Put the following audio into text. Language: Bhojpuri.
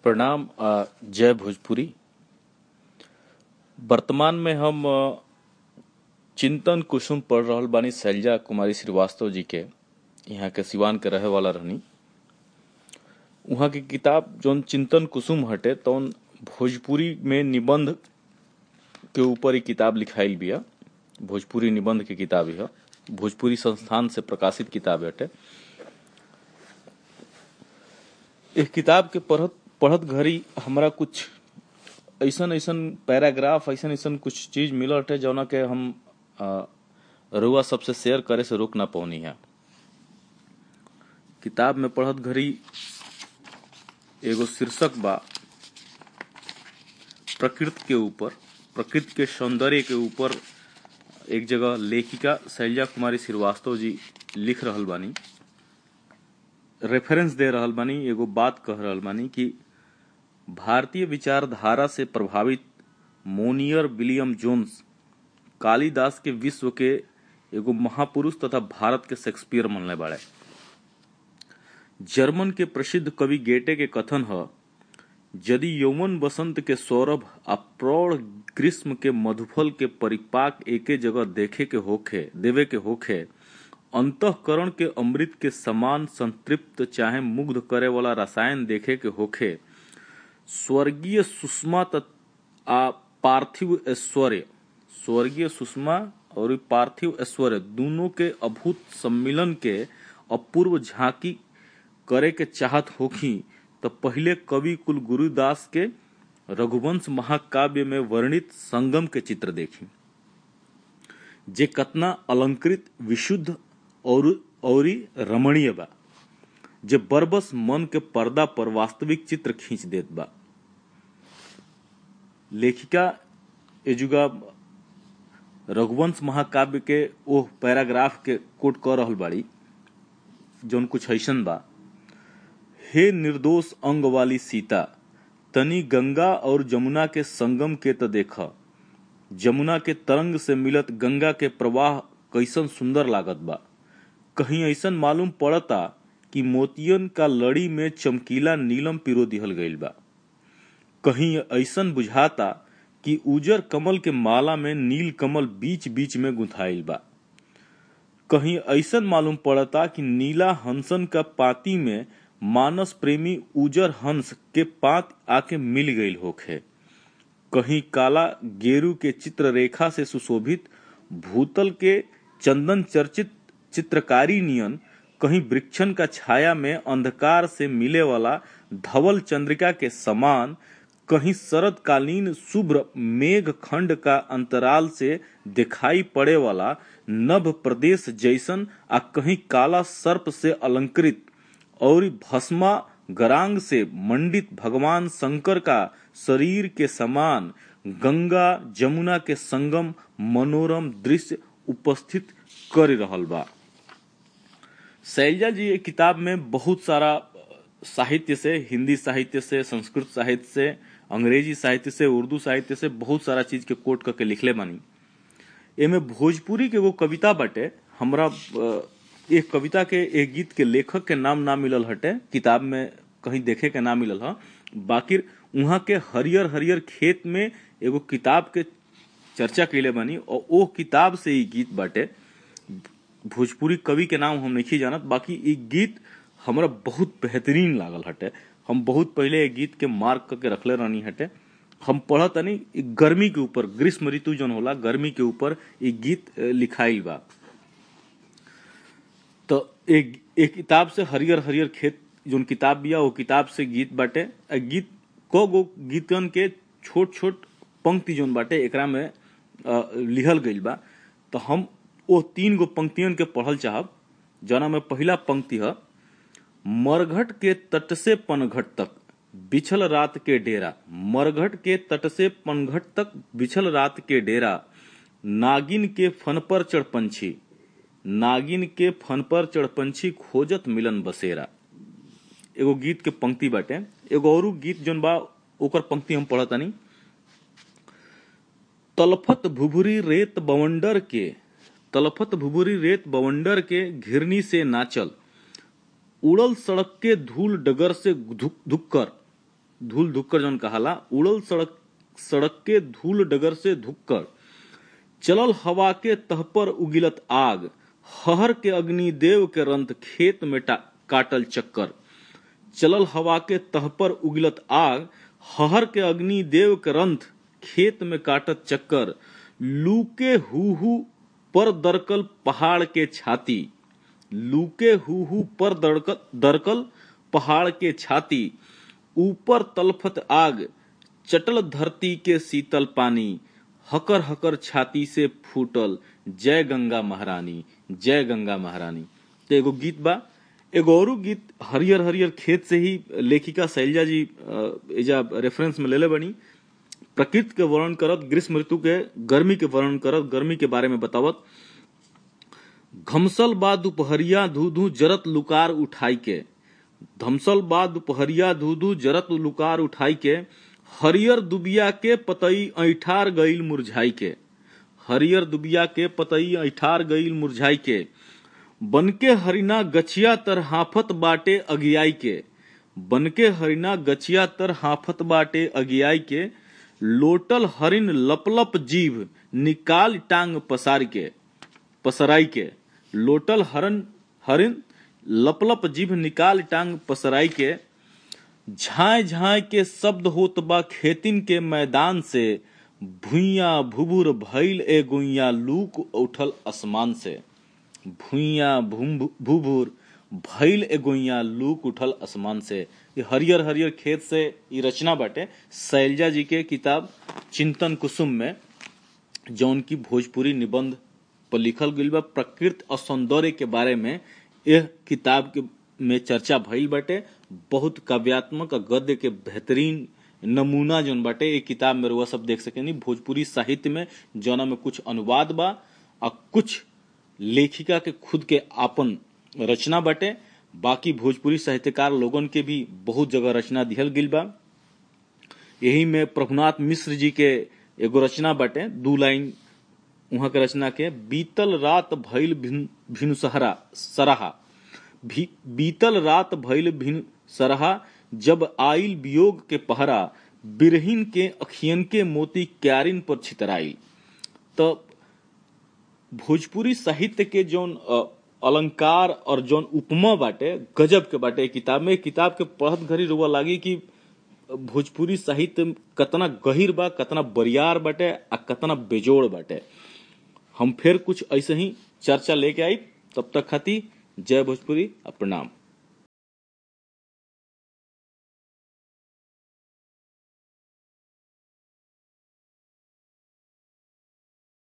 प्रणाम। जय भोजपुरी। वर्तमान में हम चिंतन कुसुम पढ़ रहल बानी शैलजा कुमारी श्रीवास्तव जी के, यहाँ के सिवान के रहे वाला रहनी। वहाँ की किताब जौन चिंतन कुसुम हटे तौन भोजपुरी में निबंध के ऊपर ही किताब लिखाइल बिया। भोजपुरी निबंध की किताब है, भोजपुरी संस्थान से प्रकाशित किताब हटे। इस किताब के पढ़त घड़ी हमरा कुछ ऐसन पैराग्राफ ऐसन कुछ चीज मिलल हटे जौना के हम रुआ सबसे शेयर करे से रोक ना पौनी है। किताब में पढ़त घड़ी एगो शीर्षक बा प्रकृति के ऊपर, प्रकृति के सौंदर्य के ऊपर। एक जगह लेखिका शैलजा कुमारी श्रीवास्तव जी लिख रहल बानी, रेफरेंस दे रहल बानी, एगो बात कह रहल बानी कि भारतीय विचारधारा से प्रभावित मोनियर विलियम जोन्स कालिदास के विश्व के एगो महापुरुष तथा भारत के शेक्सपियर मनले बाड़े। जर्मन के प्रसिद्ध कवि गेटे के कथन है, यदि यौवन बसंत के सौरभ आ प्रौढ़ ग्रीष्म के मधुफल के परिपाक एके जगह देवे के होखे, अंतःकरण के अमृत के समान संतृप्त चाहे मुग्ध करे वाला रसायन देखे के होखे, स्वर्गीय सुषमा आ पार्थिव ऐश्वर्य, स्वर्गीय सुषमा और पार्थिव ऐश्वर्य दोनों के अभूत सम्मिलन के अपूर्व झांकी करे के चाहत होखी, तो पहले कवि कुल गुरुदास के रघुवंश महाकाव्य में वर्णित संगम के चित्र देखी, जे कतना अलंकृत, विशुद्ध और रमणीय बा, जे बरबस मन के पर्दा पर वास्तविक चित्र खींच देत बा। लेखिका एजुगा रघुवंश महाकाव्य के ओह पैराग्राफ के कोट कर रहल बाड़ी जौन कुछ ऐसन बा, हे निर्दोष अंग वाली सीता, तनी गंगा और जमुना के संगम के त देखा, जमुना के तरंग से मिलत गंगा के प्रवाह कैसन सुंदर लागत बा। कहीं ऐसन मालूम पड़ता कि मोतियन का लड़ी में चमकीला नीलम पिरो दिहल गईल बा। कहीं ऐसन बुझाता कि उजर कमल के माला में नील कमल बीच बीच में गुंथाइल बा। कहीं ऐसन मालूम पड़ता कि नीला हंसन का पाती में मानस प्रेमी उजर हंस के पात आके मिल गईल होखे। कहीं काला गेरू के चित्र रेखा से सुशोभित भूतल के चंदन चर्चित चित्रकारी नियन, कहीं वृक्षन का छाया में अंधकार से मिले वाला धवल चंद्रिका के समान, कहीं शरदकालीन शुभ्र मेघ खंड का अंतराल से दिखाई पड़े वाला नभ प्रदेश जैसन, आ कहीं काला सर्प से अलंकृत और भस्मा गरांग से मंडित भगवान शंकर का शरीर के समान गंगा जमुना के संगम मनोरम दृश्य उपस्थित कर रहल बा। शैलजा जी किताब में बहुत सारा साहित्य से, हिंदी साहित्य से, संस्कृत साहित्य से, अंग्रेजी साहित्य से, उर्दू साहित्य से बहुत सारा चीज के कोट करके लिखले बानी। एमे भोजपुरी के वो कविता बाटे, हमरा एक कविता के एक गीत के लेखक के नाम ना मिलल हटे, किताब में कहीं देखे के ना मिलल है। बाकी वहाँ के हरियर हरियर खेत में एगो किताब के चर्चा कैले बानी और वो किताब से ही गीत बाटे। भोजपुरी कवि के नाम हम नहीं जानत, बाकी ये गीत हमरा बहुत बेहतरीन लागल हटे। हम बहुत पहले ये गीत के मार्क करके रखले रहनी हटे। हम पढ़त नहीं, गर्मी के ऊपर, ग्रीष्म ऋतु जौन होला गर्मी के ऊपर ये गीत लिखाइल बा। तो एक किताब से हरियर हरियर खेत जोन किताब बिया, वो किताब से गीत बाटे। गीत को गो गीतन के छोट छोट पंक्ति जोन बाटे एकरा में लिखल गईल बा। तो हम वो 3 गो पंक्तियन के पढ़ल चाहब, जना में पहला पंक्ति है, मरघट के तट से पनघट तक बिछल रात के डेरा, मरघट के तट से पनघट तक बिछल रात के डेरा, नागिन के फन पर चढ़ पंछी, नागिन के फन पर चढ़ पंछी खोजत मिलन बसेरा। एगो गीत के पंक्ति बाटे। एगो और गीत जोन बा ओकर पंक्ति हम पढ़तानी, तलफत भुभुरी रेत बवंडर के, तलफत भुभुरी रेत बवंडर के घिरनी से नाचल, उड़ल सड़क के धूल डगर से धुक्कर, धूल धुक्कर जौन कहाला, उड़ल सड़क सड़क के धूल डगर से धुक्कर, चलल हवा के तह पर उगिलत आग, हहर के अग्निदेव के रंत खेत में काटल चक्कर। चलल हवा के तह पर उगिलत आग, हहर के अग्निदेव के रंत खेत में काटत चक्कर। लूके हूहू पर दरकल पहाड़ के छाती, लूके हूहू पर दरकल पहाड़ के छाती। ऊपर तलफत आग, चटल धरती के शीतल पानी, हकर हकर छाती से फूटल जय गंगा महारानी, जय गंगा महारानी। तो एगो गीत बा। एगो औरू गीत हरियर हरियर खेत से ही लेखिका शैलजा जी एजा रेफरेंस में लेले बनी। प्रकृति के वर्णन करत, ग्रीष्म ऋतु के गर्मी के वर्णन करत, गर्मी के बारे में बतावत। घमसल बा दुपहरिया धू धू जरत लुकार उठाई के, धमसल बा दुपहरिया धू धू जरत लुकार उठाई के। हरियर दुबिया के पतई ऐठार गईल मुरझाई के, हरियर दुबिया के पतई ऐठार गईल मुरझाई के। बनके हरिना गछिया तर हाफत बाटे अगियाई के, बनके हरिना गछिया तर हाफत बाटे अगियाई के। लोटल हरिन लपलप जीभ निकाल टांग पसराई के, लोटल हरिन लपलप जीभ निकाल टांग पसराई के। झाय झाय के शब्द होत बा खेतिन के मैदान से, भुइया भुभुर भइल ए गुइया लूक उठल आसमान से, भुइया भुभुर भइल ए गुइया लूक उठल आसमान से। ये हरियर हरियर खेत से ये रचना बाटे शैलजा जी के किताब चिंतन कुसुम में, जौन की भोजपुरी निबंध पर लिखल गईल बा। प्रकृति और सौंदर्य के बारे में यह किताब के में चर्चा भइल बाटे। बहुत काव्यात्मक और गद्य के बेहतरीन नमूना जौन बाटे ये किताब में रुआ सब देख सकेनी। भोजपुरी साहित्य में जौना में कुछ अनुवाद बा और कुछ लेखिका के खुद के आपन रचना बाटे। बाकी भोजपुरी साहित्यकार लोगन के भी बहुत जगह रचना दिहल गईल बा। यही में प्रभुनाथ मिश्र जी के एगो रचना बाटे, 2 लाइन वहां के रचना के। बीतल रात भइल भिनु सराहा, बीतल रात भइल भिनु सराहा, जब आइल वियोग के पहरा, बिरहिन के अखियन के मोती क्यारिन पर छितराई। तो भोजपुरी साहित्य के जौन अलंकार और जौन उपमा बाटे गजब के बाटे किताब में। किताब के पढ़त घड़ी रुआ लागी कि भोजपुरी साहित्य कतना गहिर बा, कतना बरियार बाटे आ कतना बेजोड़ बाटे। हम फिर कुछ ऐसे ही चर्चा लेके आई। तब तक खातिर जय भोजपुरी, प्रणाम।